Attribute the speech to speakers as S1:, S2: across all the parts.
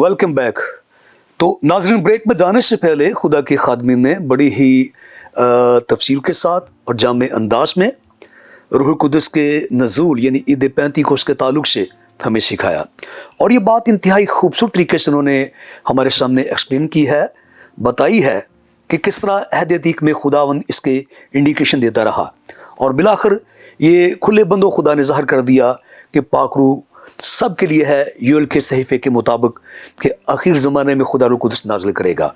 S1: Welcome back. تو ناظرین break میں جانے سے پہلے خدا کے خادمین نے بڑی ہی تفصیل کے ساتھ اور جامع انداز میں روح القدس کے نزول یعنی عید پینتیکوس کے تعلق سے ہمیں سکھایا, اور یہ بات انتہائی خوبصورت طریقے سے انہوں نے ہمارے سامنے ایکسپلین کی ہے, بتائی ہے کہ کس طرح عہد عتیق میں خداوند اس کے انڈیکیشن دیتا رہا, اور بالآخر یہ کھلے بندوں خدا نے ظاہر کر دیا کہ پاک روح سب کے لیے ہے, یوئیل کے صحیفے کے مطابق کہ آخر زمانے میں خدا روح القدس نازل کرے گا.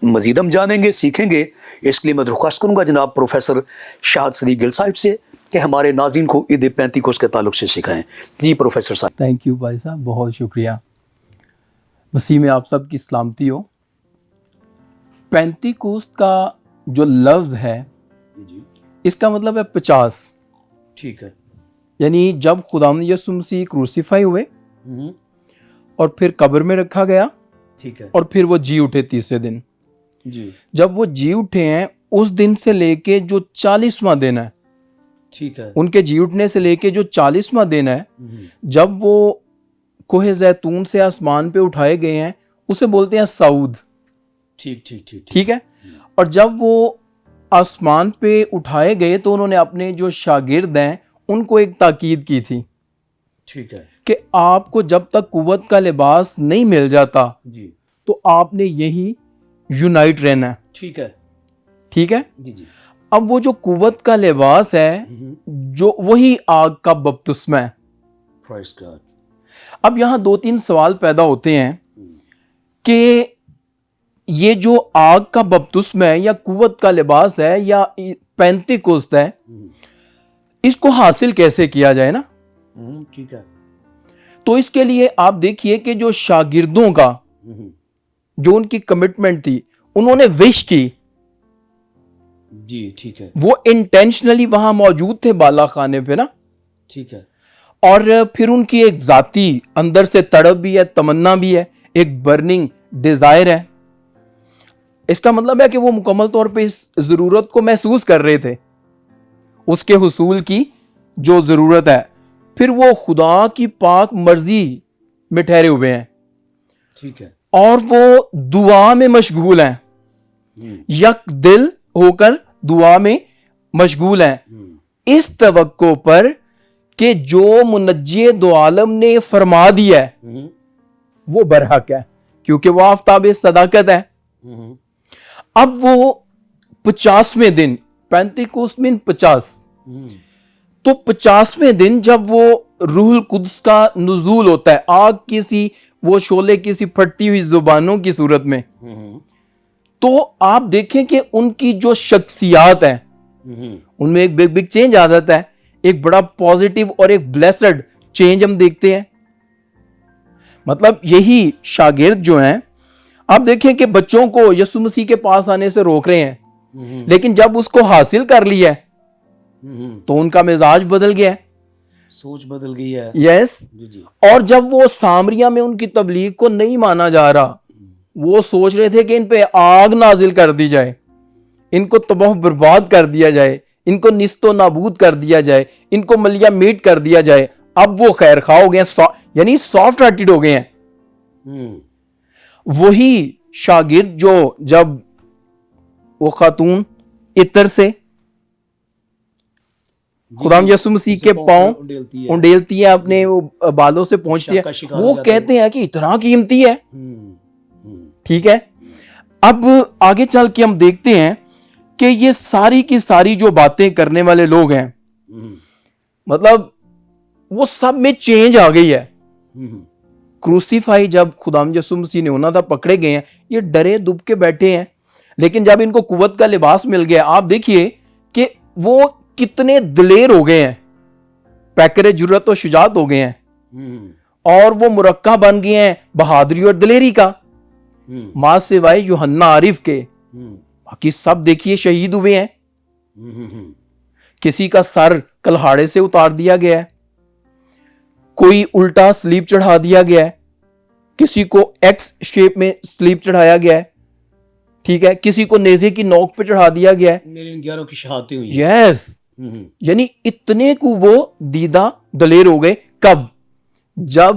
S1: مزید ہم جانیں گے, سیکھیں گے. اس لیے میں درخواست کروں گا جناب پروفیسر شاہد صدیق گل صاحب سے کہ ہمارے ناظرین کو عید پینتیکوس کے تعلق سے سکھائیں. جی پروفیسر صاحب.
S2: تھینک یو بھائی صاحب, بہت شکریہ. مسیح میں آپ سب کی سلامتی ہو. پینتیکوس کا جو لفظ ہے اس کا مطلب ہے 50.
S1: ٹھیک ہے.
S2: یعنی جب خداوند یسوع مسیح کروسیفائی ہوئے اور پھر قبر میں رکھا گیا,
S1: ٹھیک ہے,
S2: اور پھر وہ جی اٹھے تیسرے دن.
S1: جی
S2: جب وہ جی اٹھے ہیں اس دن سے لے کے جو 40واں دن ہے,
S1: ٹھیک ہے,
S2: ان کے جی اٹھنے سے لے کے جو 40واں دن ہے, جب وہ کوہ زیتون سے آسمان پہ اٹھائے گئے ہیں اسے بولتے ہیں صعود.
S1: ٹھیک ٹھیک ٹھیک
S2: ٹھیک ہے. اور جب وہ آسمان پہ اٹھائے گئے تو انہوں نے اپنے جو شاگرد ہیں ان کو ایک تاکید کی تھی,
S1: ٹھیک ہے,
S2: کہ آپ کو جب تک قوت کا لباس نہیں مل جاتا
S1: جی
S2: تو آپ نے یہی یونائٹ رہنا ہے.
S1: ٹھیک ہے,
S2: ٹھیک ہے.
S1: جی جی.
S2: اب وہ جو قوت کا لباس ہے جو وہی آگ کا بپتسمہ ہے.
S1: Praise God.
S2: اب یہاں 2-3 سوال پیدا ہوتے ہیں کہ یہ جو آگ کا بپتسمہ ہے یا قوت کا لباس ہے یا پینتیکوست ہے, اس کو حاصل کیسے کیا جائے نا.
S1: ٹھیک ہے.
S2: تو اس کے لیے آپ دیکھیے کہ جو شاگردوں کا جو ان کی کمٹمنٹ تھی, انہوں نے وش کی.
S1: جی ٹھیک ہے.
S2: وہ انٹینشنلی وہاں موجود تھے بالا خانے پہ نا.
S1: ٹھیک ہے.
S2: اور پھر ان کی ایک ذاتی اندر سے تڑپ بھی ہے, تمنا بھی ہے, ایک برننگ ڈیزائر ہے. اس کا مطلب ہے کہ وہ مکمل طور پہ اس ضرورت کو محسوس کر رہے تھے, اس کے حصول کی جو ضرورت ہے. پھر وہ خدا کی پاک مرضی میں ٹھہرے ہوئے ہیں.
S1: ٹھیک ہے.
S2: اور وہ دعا میں مشغول ہیں, یک دل ہو کر دعا میں مشغول ہیں, اس توقع پر کہ جو منجی دو عالم نے فرما دیا ہے وہ برحق ہے, کیونکہ وہ آفتاب صداقت ہے. اب وہ 50ویں دن, پینتیکوس میں 50, تو 50ویں دن جب وہ روح القدس کا نزول ہوتا ہے آگ کسی وہ شعلے کسی پھٹتی ہوئی زبانوں کی صورت میں, تو آپ دیکھیں کہ ان کی جو شخصیات ہیں ان میں ایک بگ چینج آ جاتا ہے, ایک بڑا پازیٹیو اور ایک بلیسڈ چینج ہم دیکھتے ہیں. مطلب یہی شاگرد جو ہیں آپ دیکھیں کہ بچوں کو یسوع مسیح کے پاس آنے سے روک رہے ہیں, لیکن جب اس کو حاصل کر لیا ہے تو ان کا مزاج بدل گیا ہے,
S1: سوچ بدل گئی ہے.
S2: یس. اور جب وہ سامریہ میں ان کی تبلیغ کو نہیں مانا جا رہا, وہ سوچ رہے تھے کہ ان پہ آگ نازل کر دی جائے, ان کو تباہ برباد کر دیا جائے, ان کو نیست و نابود کر دیا جائے, ان کو ملیا میٹ کر دیا جائے. اب وہ خیر خواہ ہو گئے ہیں, یعنی سافٹ ہارٹڈ ہو گئے ہیں. وہی شاگرد جو جب وہ خاتون عطر سے خدا یسوع مسیح کے پاؤں انڈیلتی ہے, اپنے بالوں سے پہنچتی ہے, وہ کہتے ہیں کہ اتنا قیمتی ہے. ٹھیک ہے. اب آگے چل کے ہم دیکھتے ہیں کہ یہ ساری کی ساری جو باتیں کرنے والے لوگ ہیں, مطلب وہ سب میں چینج آ گئی ہے. کروسیفائی جب خدا یسوع مسیح نے ہونا تھا, پکڑے گئے ہیں, یہ ڈرے دب کے بیٹھے ہیں, لیکن جب ان کو قوت کا لباس مل گیا, آپ دیکھیے کہ وہ کتنے دلیر ہو گئے ہیں, پیکر جرات و شجاعت ہو گئے ہیں, اور وہ مرکہ بن گئے ہیں بہادری اور دلیری کا. ماں سوائے یوحنا عارف کے باقی سب دیکھیے شہید ہوئے ہیں. کسی کا سر کلہاڑے سے اتار دیا گیا ہے, کوئی الٹا سلیب چڑھا دیا گیا ہے, کسی کو ایکس شیپ میں سلیب چڑھایا گیا ہے. ٹھیک ہے. کسی کو نیزے کی نوک پہ چڑھا دیا گیا ہے.
S1: 11 کی شہادتیں ہوئی.
S2: یس. یعنی اتنے کو وہ دیدہ دلیر ہو گئے. کب؟ جب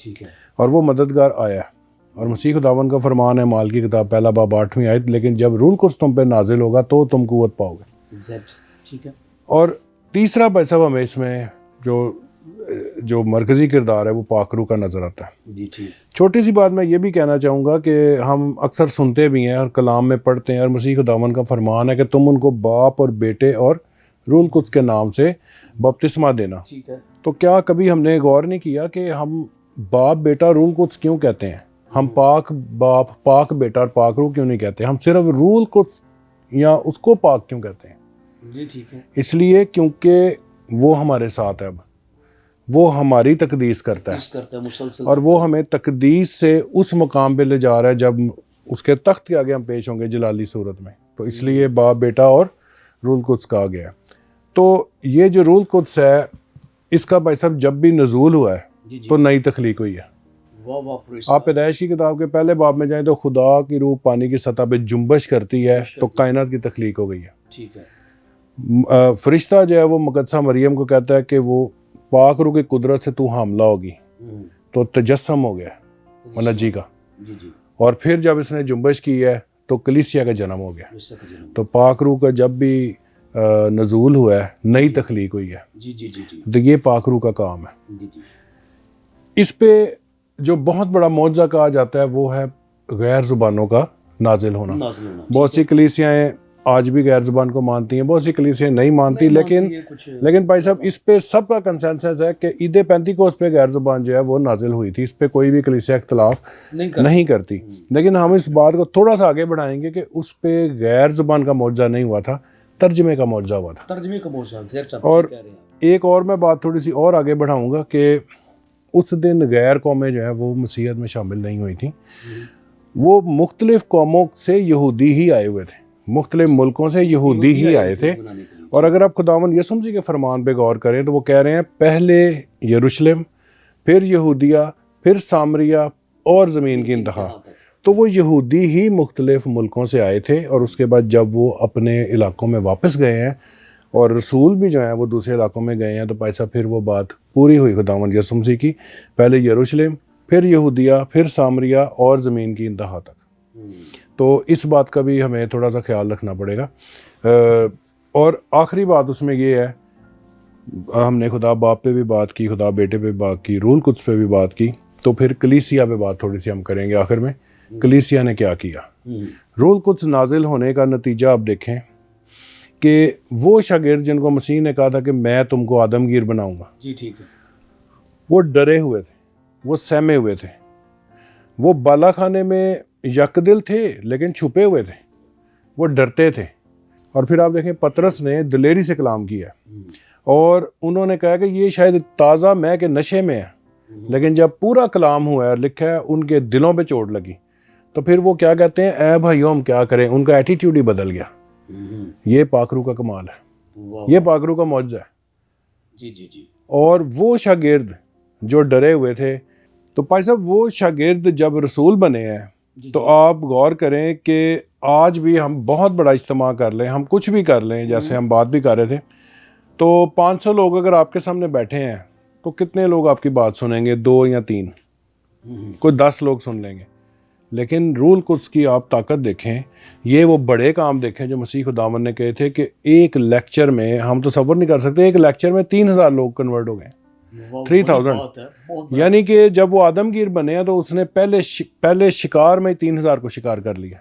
S1: ٹھیک ہے.
S3: اور وہ مددگار آیا ہے. اور مسیح خداوند کا فرمان ہے مال کی کتاب پہلا باب 8ویں آیت, لیکن جب روح القدس تم پہ نازل ہوگا تو تم قوت پاؤ گے.
S1: ٹھیک ہے. اور
S3: تیسرا بھائی صاحب ہمیں اس میں جو مرکزی کردار ہے وہ پاک روح کا نظر آتا ہے.
S1: جی ٹھیک.
S3: چھوٹی سی بات میں یہ بھی کہنا چاہوں گا کہ ہم اکثر سنتے بھی ہیں اور کلام میں پڑھتے ہیں, اور مسیح خداوند کا فرمان ہے کہ تم ان کو باپ اور بیٹے اور روح القدس کے نام سے بپتسمہ دینا.
S1: ٹھیک ہے.
S3: تو کیا کبھی ہم نے غور نہیں کیا کہ ہم باپ بیٹا روح القدس کیوں کہتے ہیں؟ ہم پاک باپ پاک بیٹا اور پاک روح کیوں نہیں کہتے؟ ہم صرف روح القدس یا اس کو پاک کیوں کہتے ہیں؟
S1: جی ٹھیک ہے.
S3: اس لیے کیونکہ وہ ہمارے ساتھ ہے, اب وہ ہماری تقدیس کرتا ہے
S1: مسلسل,
S3: اور وہ ہمیں تقدیس سے اس مقام پہ لے جا رہا ہے جب اس کے تخت کے آگے ہم پیش ہوں گے جلالی صورت میں. تو اس لیے باپ بیٹا اور روح القدس کہا گیا. تو یہ جو روح القدس ہے اس کا بھائی صاحب جب بھی نزول ہوا ہے تو نئی تخلیق ہوئی ہے. آپ پیدائش کی کتاب کے پہلے باب میں جائیں تو خدا کی روح پانی کی سطح پہ جنبش کرتی ہے تو کائنات کی تخلیق ہو گئی ہے.
S1: ٹھیک ہے.
S3: فرشتہ جو ہے وہ مقدسہ مریم کو کہتا ہے کہ وہ پاک روح کی قدرت سے تو حاملہ ہوگی, تو تجسم ہو گیا منجی کا. اور پھر جب اس نے جنبش کی ہے تو کلیسیا کا جنم ہو گیا. تو پاک روح کا جب بھی نزول ہوا ہے نئی تخلیق ہوئی ہے. تو یہ پاک روح کا کام ہے. اس پہ جو بہت بڑا معجزہ کہا جاتا ہے وہ ہے غیر زبانوں کا نازل ہونا. بہت سی کلیسیاں آج بھی غیر زبان کو مانتی ہیں, بہت سی کلیسیاں نہیں مانتی, لیکن بھائی صاحب اس پہ سب کا کنسنسس ہے کہ عید پینتیکوست پہ غیر زبان جو ہے وہ نازل ہوئی تھی. اس پہ کوئی بھی کلیسیا اختلاف نہیں کرتی. لیکن ہم اس بات کو تھوڑا سا آگے بڑھائیں گے کہ اس پہ غیر زبان کا معجزہ نہیں ہوا تھا, ترجمے کا معجزہ ہوا تھا.
S1: ترجمے کا معجزہ.
S3: اور ایک اور میں بات تھوڑی سی اور آگے بڑھاؤں گا کہ اس دن غیر قومیں جو ہیں وہ مسیحیت میں شامل نہیں ہوئی تھیں. وہ مختلف قوموں سے یہودی ہی آئے ہوئے تھے, مختلف ملکوں سے یہودی ہی آئے تھے. اور اگر آپ خداوند یسوع مسیح کے فرمان پہ غور کریں تو وہ کہہ رہے ہیں پہلے یروشلم, پھر یہودیہ, پھر سامریہ اور زمین کی انتہا. تو وہ یہودی ہی مختلف ملکوں سے آئے تھے, اور اس کے بعد جب وہ اپنے علاقوں میں واپس گئے ہیں اور رسول بھی جو ہیں وہ دوسرے علاقوں میں گئے ہیں, تو پیسہ پھر وہ بات پوری ہوئی خداوند یسوع مسیح کی, پہلے یروشلم, پھر یہودیہ, پھر سامریہ اور زمین کی انتہا تک. تو اس بات کا بھی ہمیں تھوڑا سا خیال رکھنا پڑے گا. اور آخری بات اس میں یہ ہے, ہم نے خدا باپ پہ بھی بات کی, خدا بیٹے پہ بات کی, روح القدس پہ بھی بات کی, تو پھر کلیسیا پہ بات تھوڑی سی ہم کریں گے آخر میں. کلیسیا نے کیا کیا؟ روح القدس نازل ہونے کا نتیجہ آپ دیکھیں کہ وہ شاگرد جن کو مسیح نے کہا تھا کہ میں تم کو آدمگیر بناؤں گا,
S1: جی ٹھیک ہے,
S3: وہ ڈرے ہوئے تھے, وہ سہمے ہوئے تھے, وہ بالا خانے میں یکدل تھے لیکن چھپے ہوئے تھے, وہ ڈرتے تھے. اور پھر آپ دیکھیں پطرس نے دلیری سے کلام کیا اور انہوں نے کہا کہ یہ شاید تازہ میں کے نشے میں ہے, لیکن جب پورا کلام ہوا ہے اور لکھا ہے ان کے دلوں پہ چوٹ لگی, تو پھر وہ کیا کہتے ہیں, اے بھائیوں ہم کیا کریں. ان کا ایٹیٹیوڈ ہی بدل گیا. یہ پاک روح کا کمال ہے, یہ پاک روح کا معجزہ ہے.
S1: جی.
S3: اور وہ شاگرد جو ڈرے ہوئے تھے, تو بھائی صاحب وہ شاگرد جب رسول بنے ہیں تو آپ غور کریں کہ آج بھی ہم بہت بڑا اجتماع کر لیں, ہم کچھ بھی کر لیں, جیسے ہم بات بھی کر رہے تھے, تو 500 لوگ اگر آپ کے سامنے بیٹھے ہیں تو کتنے لوگ آپ کی بات سنیں گے؟ 2 یا 3, کوئی 10 لوگ سن لیں گے. لیکن روح القدس کی آپ طاقت دیکھیں, یہ وہ بڑے کام دیکھیں جو مسیح خداوند نے کہے تھے کہ ایک لیکچر میں, ہم تصور نہیں کر سکتے, ایک لیکچر میں 3000 لوگ کنورٹ ہو گئے, 3000. یعنی کہ جب وہ آدمگیر بنے ہیں تو اس نے پہلے شکار میں 3000 کو شکار کر لیا.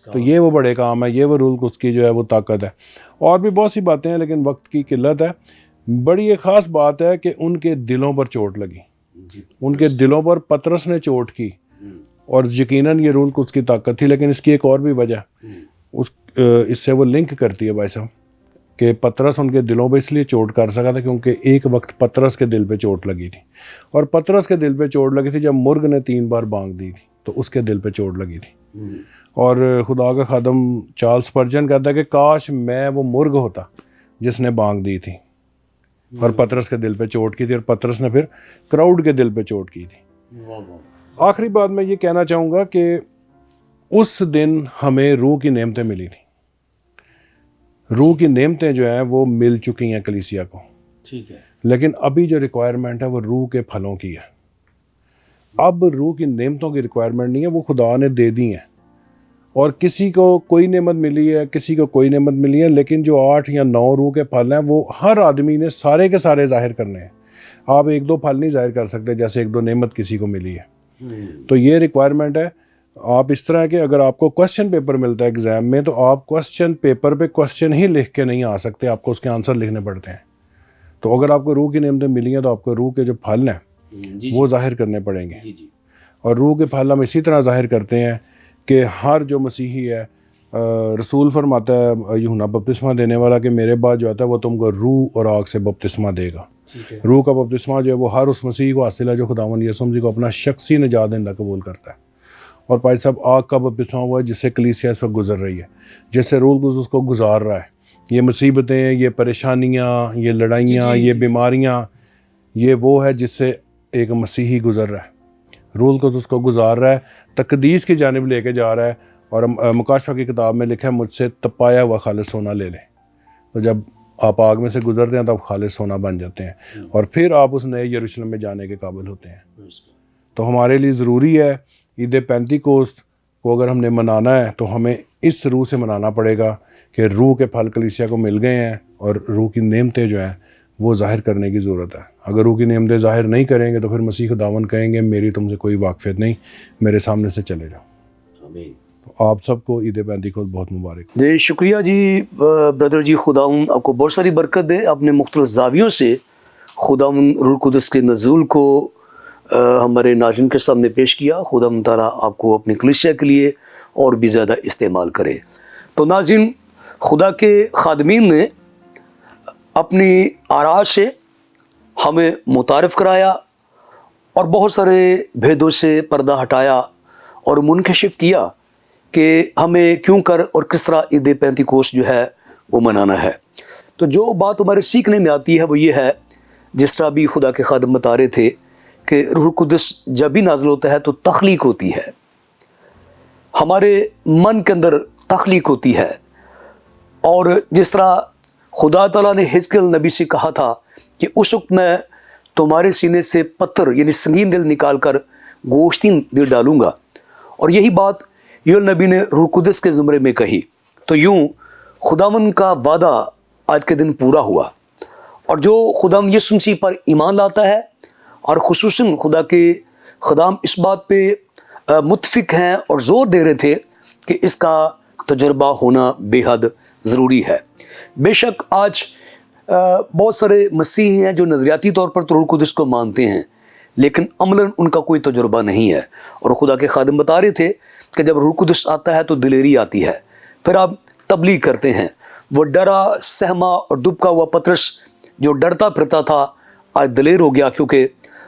S3: تو یہ وہ بڑے کام ہے, یہ وہ روح القدس کی جو ہے وہ طاقت ہے. اور بھی بہت سی باتیں ہیں لیکن وقت کی قلت ہے. بڑی ایک خاص بات ہے کہ ان کے دلوں پر چوٹ لگی, ان کے دلوں پر پطرس نے چوٹ کی, اور یقیناً یہ روح القدس کی طاقت تھی. لیکن اس کی ایک اور بھی وجہ اس سے وہ لنک کرتی ہے بھائی صاحب کہ پطرس ان کے دلوں پہ اس لیے چوٹ کر سکا تھا کیونکہ ایک وقت پطرس کے دل پہ چوٹ لگی تھی, اور پطرس کے دل پہ چوٹ لگی تھی جب مرغ نے 3 بار بانگ دی تھی, تو اس کے دل پہ چوٹ لگی تھی. اور خدا کا خادم چارلس اسپرجن کہتا ہے کہ کاش میں وہ مرغ ہوتا جس نے بانگ دی تھی اور پطرس کے دل پہ چوٹ کی تھی, اور پطرس نے پھر کراؤڈ کے دل پہ چوٹ کی تھی. آخری بات میں یہ کہنا چاہوں گا کہ اس دن ہمیں روح کی نعمتیں ملی تھیں. روح کی نعمتیں جو ہیں وہ مل چکی ہیں کلیسیا کو,
S1: ٹھیک ہے,
S3: لیکن ابھی جو ریکوائرمنٹ ہے وہ روح کے پھلوں کی ہے. اب روح کی نعمتوں کی ریکوائرمنٹ نہیں ہے, وہ خدا نے دے دی ہیں. اور کسی کو کوئی نعمت ملی ہے, کسی کو کوئی نعمت ملی ہے, لیکن جو 8 یا 9 روح کے پھل ہیں وہ ہر آدمی نے سارے کے سارے ظاہر کرنے ہیں. آپ 1-2 پھل نہیں ظاہر کر سکتے جیسے 1-2 نعمت کسی کو ملی ہے. تو یہ ریکوائرمنٹ ہے. آپ اس طرح کہ اگر آپ کو کوسچن پیپر ملتا ہے ایگزام میں, تو آپ کوسچن پیپر پہ کوسچن ہی لکھ کے نہیں آ سکتے, آپ کو اس کے آنسر لکھنے پڑتے ہیں. تو اگر آپ کو روح کی نعمتیں ملی ہیں تو آپ کو روح کے جو پھل ہیں وہ ظاہر کرنے پڑیں گے. اور روح کے پھل ہم اسی طرح ظاہر کرتے ہیں کہ ہر جو مسیحی ہے, رسول فرماتا ہے یوحنا بپتسمہ دینے والا کہ میرے بعد جو آتا ہے وہ تم کو روح اور آگ سے بپتسمہ دے گا. روح کا بپتسمہ جو ہے وہ ہر اس مسیحی کو حاصل ہے جو خداوند یسوع مسیح کو اپنا شخصی نجات دہندہ قبول کرتا ہے. اور بھائی صاحب, آگ کا بپتسمہ ہوا ہے جس سے کلیسیا اس وقت گزر رہی ہے, جس سے روح القدس اس کو گزار رہا ہے. یہ مصیبتیں, یہ پریشانیاں, یہ لڑائیاں, یہ بیماریاں, یہ وہ ہے جس سے ایک مسیحی گزر رہا ہے. روح القدس اس کو گزار رہا ہے, تقدیس کی جانب لے کے جا رہا ہے. اور مکاشفہ کی کتاب میں لکھا ہے مجھ سے تپایا ہوا خالص سونا لے لیں. تو جب آپ آگ میں سے گزرتے ہیں تو آپ خالص سونا بن جاتے ہیں, اور پھر آپ اس نئے یروشلم میں جانے کے قابل ہوتے ہیں. تو ہمارے لیے ضروری ہے عید پینتیکوست کو اگر ہم نے منانا ہے تو ہمیں اس روح سے منانا پڑے گا کہ روح کے پھل کلیسیا کو مل گئے ہیں, اور روح کی نعمتیں جو ہیں وہ ظاہر کرنے کی ضرورت ہے. اگر روح کی نعمتیں ظاہر نہیں کریں گے تو پھر مسیح خداوند کہیں گے میری تم سے کوئی واقفیت نہیں, میرے سامنے سے چلے جاؤ. آمین. تو آپ سب کو عید پینتیکوست بہت مبارک.
S1: جی شکریہ جی برادر جی, خداوند آپ کو بہت ساری برکت دے. آپ نے مختلف زاویوں سے خداوند روح القدس کے نزول کو ہمارے ناظرین کے سامنے پیش کیا. خداوند تعالیٰ آپ کو اپنی کلیسیا کے لیے اور بھی زیادہ استعمال کرے. تو ناظرین, خدا کے خادمین نے اپنی آراز سے ہمیں متعارف کرایا اور بہت سارے بھیدوں سے پردہ ہٹایا اور منکشف کیا کہ ہمیں کیوں کر اور کس طرح عید پینتیکوست جو ہے وہ منانا ہے. تو جو بات ہمارے سیکھنے میں آتی ہے وہ یہ ہے, جس طرح بھی خدا کے خادم بتا رہے تھے کہ روح القدس جب بھی نازل ہوتا ہے تو تخلیق ہوتی ہے, ہمارے من کے اندر تخلیق ہوتی ہے. اور جس طرح خدا تعالیٰ نے حزقیل نبی سے کہا تھا کہ اس وقت میں تمہارے سینے سے پتھر یعنی سنگین دل نکال کر گوشتین دل ڈالوں گا, اور یہی بات یوئیل نبی نے روح القدس کے زمرے میں کہی. تو یوں خداوند کا وعدہ آج کے دن پورا ہوا, اور جو خداوند یسوع مسیح پر ایمان لاتا ہے, اور خصوصاً خدا کے خدام اس بات پہ متفق ہیں اور زور دے رہے تھے کہ اس کا تجربہ ہونا بے حد ضروری ہے. بے شک آج بہت سارے مسیحی ہیں جو نظریاتی طور پر تو روح القدس کو مانتے ہیں, لیکن عملاً ان کا کوئی تجربہ نہیں ہے. اور خدا کے خادم بتا رہے تھے کہ جب روح القدس آتا ہے تو دلیری آتی ہے. پھر آپ تبلیغ کرتے ہیں. وہ ڈرا سہما اور دبکا ہوا پطرس جو ڈرتا پھرتا تھا آج دلیر ہو گیا, کیونکہ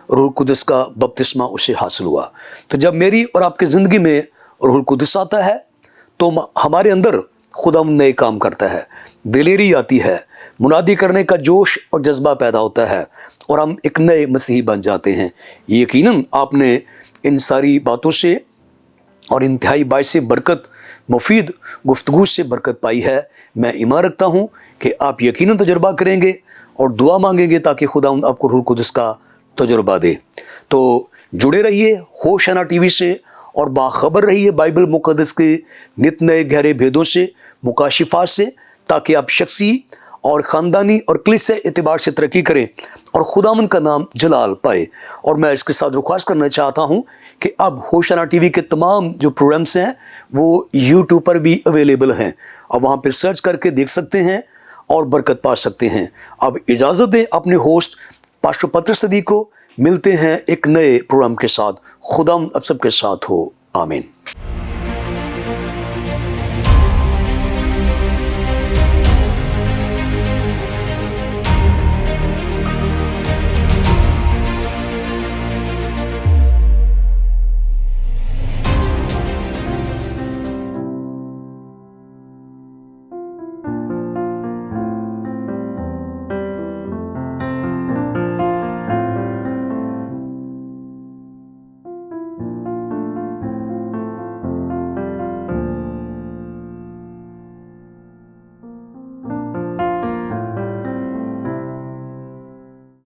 S1: روح القدس کا بپتسمہ اسے حاصل ہوا. تو جب میری اور آپ کی زندگی میں روح القدس آتا ہے تو ہمارے اندر خدا نئے کام کرتا ہے, دلیری آتی ہے, منادی کرنے کا جوش اور جذبہ پیدا ہوتا ہے, اور ہم ایک نئے مسیحی بن جاتے ہیں. یقیناً آپ نے ان ساری باتوں سے اور انتہائی باعث برکت مفید گفتگو سے برکت پائی ہے. میں ایمان رکھتا ہوں کہ آپ یقیناً تجربہ کریں گے اور دعا مانگیں گے تاکہ خداوند آپ کو روح القدس کا تجربہ دے. تو جڑے رہیے ہوشیانہ ٹی وی سے اور باخبر رہیے بائبل مقدس کے نت نئے گہرے بھیدوں سے, مکاشفات سے, تاکہ آپ شخصی اور خاندانی اور کلیسیا اعتبار سے ترقی کریں اور خداوند کا نام جلال پائے. اور میں اس کے ساتھ درخواست کرنا چاہتا ہوں کہ اب ہوشیانہ ٹی وی کے تمام جو پروگرامس ہیں وہ یوٹیوب پر بھی اویلیبل ہیں, اور وہاں پہ سرچ کر کے دیکھ سکتے ہیں اور برکت پا سکتے ہیں. اب اجازت دیں اپنے ہوسٹ پاسٹر پطرس صدیق کو. ملتے ہیں ایک نئے پروگرام کے ساتھ. خدا اب سب کے ساتھ ہو. آمین.